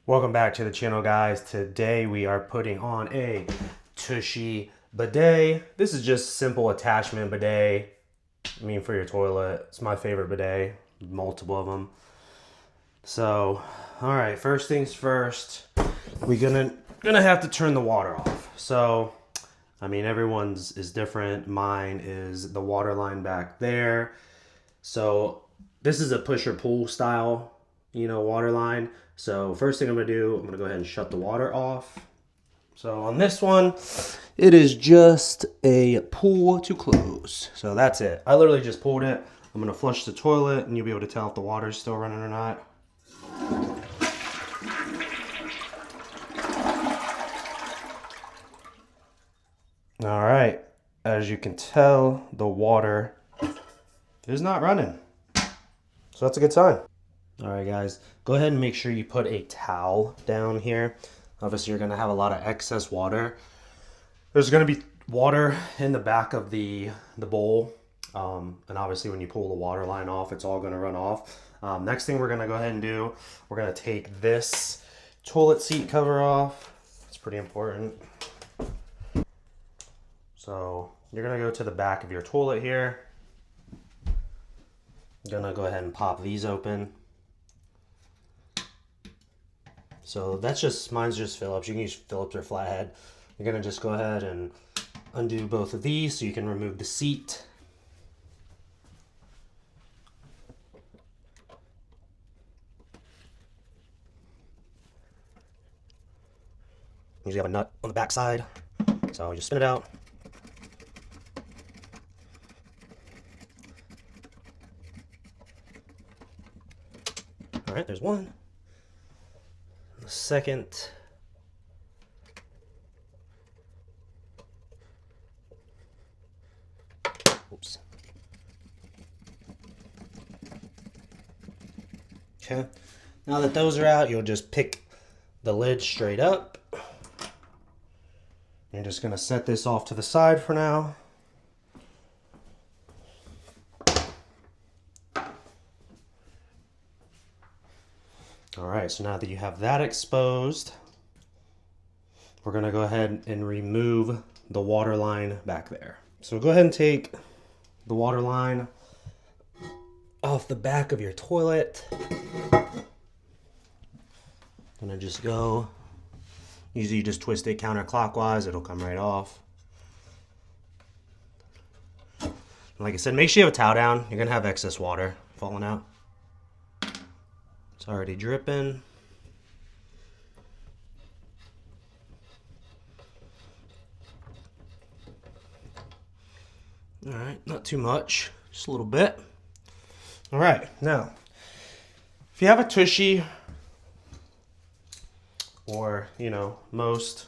Welcome back to the channel, guys. Today we are putting on a Tushy bidet. This is just simple attachment bidet. For your toilet. It's my favorite bidet. Multiple of them. So, all right. First things first. We're gonna have to turn the water off. So, everyone's is different. Mine is the water line back there. So this is a push or pull style, water line. So first thing I'm gonna do, I'm gonna go ahead and shut the water off. So on this one, it is just a pull to close. So that's it. I literally just pulled it. I'm gonna flush the toilet and you'll be able to tell if the water's still running or not. All right, as you can tell, the water is not running. So that's a good sign. All right, guys, go ahead and make sure you put a towel down here. Obviously, you're gonna have a lot of excess water. There's gonna be water in the back of the bowl. And obviously when you pull the water line off, it's all gonna run off. Next thing we're gonna go ahead and do, we're gonna take this toilet seat cover off. It's pretty important. So you're gonna go to the back of your toilet here. You're gonna go ahead and pop these open. So mine's just Phillips. You can use Phillips or flathead. You're gonna just go ahead and undo both of these so you can remove the seat. Usually have a nut on the back side, so you just spin it out. All right, there's one. The second. Oops. Okay. Now that those are out, you'll just pick the lid straight up. You're just going to set this off to the side for now. All right, so now that you have that exposed, we're going to go ahead and remove the water line back there. So go ahead and take the water line off the back of your toilet. I'm going to just go. Usually you just twist it counterclockwise, it'll come right off. Like I said, make sure you have a towel down. You're going to have excess water falling out. It's already dripping. All right, not too much, just a little bit. All right, now, if you have a Tushy, or, most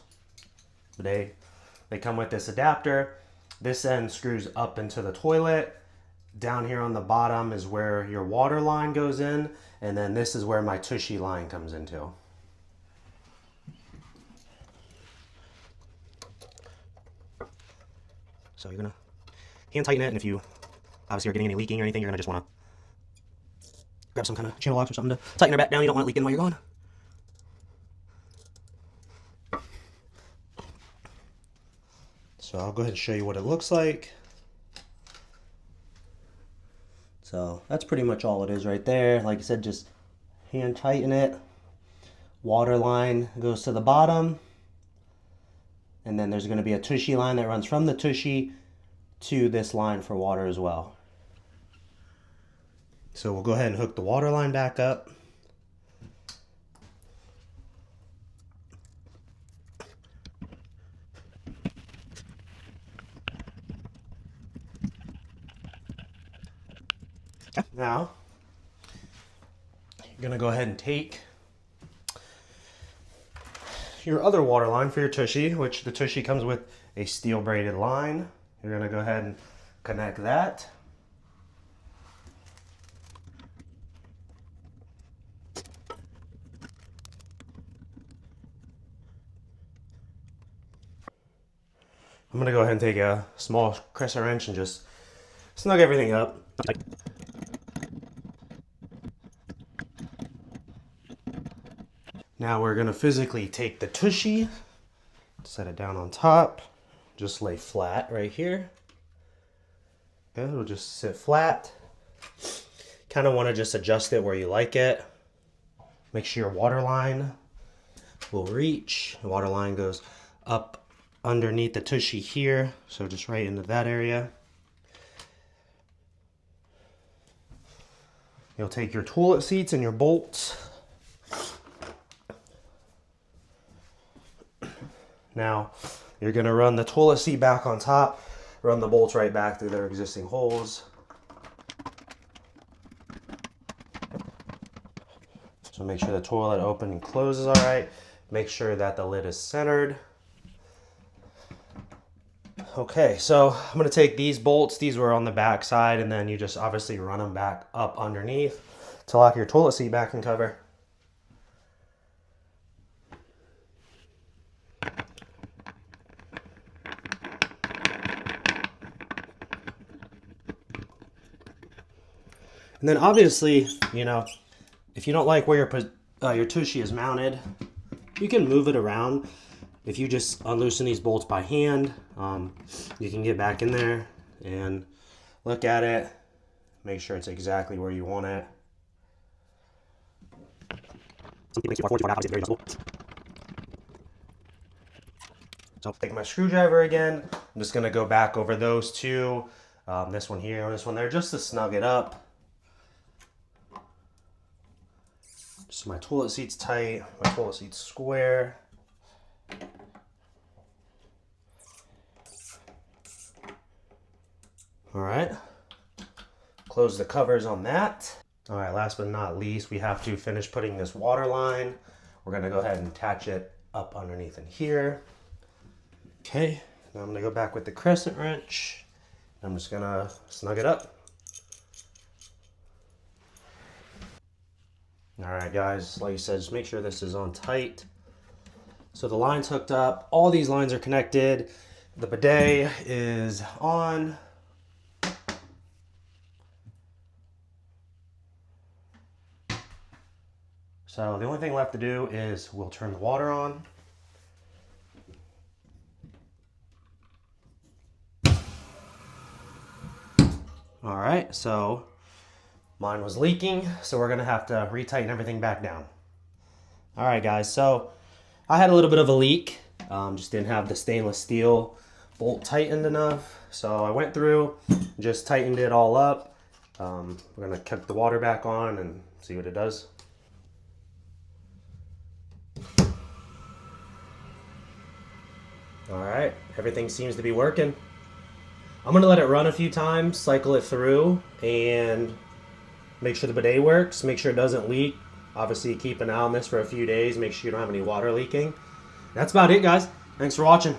they come with this adapter. This end screws up into the toilet. Down here on the bottom is where your water line goes in, and then this is where my Tushy line comes into. So you're gonna hand tighten it, and if you obviously are getting any leaking or anything, you're gonna just wanna grab some kind of channel locks or something to tighten her back down. You don't want it leaking while you're gone. So I'll go ahead and show you what it looks like. So that's pretty much all it is right there. Like I said, just hand tighten it. Water line goes to the bottom. And then there's going to be a Tushy line that runs from the Tushy to this line for water as well. So we'll go ahead and hook the water line back up. Now, you're going to go ahead and take your other water line for your Tushy, which the Tushy comes with a steel braided line. You're going to go ahead and connect that. I'm going to go ahead and take a small crescent wrench and just snug everything up. Now we're gonna physically take the Tushy, set it down on top, just lay flat right here. And it'll just sit flat. Kind of want to just adjust it where you like it. Make sure your water line will reach. The water line goes up underneath the Tushy here, so just right into that area. You'll take your toilet seats and your bolts. Now, you're gonna run the toilet seat back on top, run the bolts right back through their existing holes. So make sure the toilet open and closes all right. Make sure that the lid is centered. Okay, so I'm gonna take these bolts, these were on the back side, and then you just obviously run them back up underneath to lock your toilet seat back and cover. And then obviously, you know, if you don't like where your Tushy is mounted, you can move it around. If you just unloosen these bolts by hand, you can get back in there and look at it, make sure it's exactly where you want it. So take my screwdriver again. I'm just gonna go back over those two, this one here and this one there, just to snug it up. So my toilet seat's tight, my toilet seat's square. All right, close the covers on that. All right, last but not least, we have to finish putting this water line. We're gonna go ahead and attach it up underneath in here. Okay, now I'm gonna go back with the crescent wrench. I'm just gonna snug it up. All right, guys, like I said, just make sure this is on tight. So the line's hooked up. All these lines are connected. The bidet is on. So the only thing left to do is we'll turn the water on. All right, so mine was leaking, so we're gonna have to retighten everything back down. All right, guys, so I had a little bit of a leak. Just didn't have the stainless steel bolt tightened enough. So I went through, just tightened it all up. We're gonna kick the water back on and see what it does. All right, everything seems to be working. I'm gonna let it run a few times, cycle it through, and make sure the bidet works, make sure it doesn't leak. Obviously keep an eye on this for a few days, make sure you don't have any water leaking. That's about it, guys. Thanks for watching.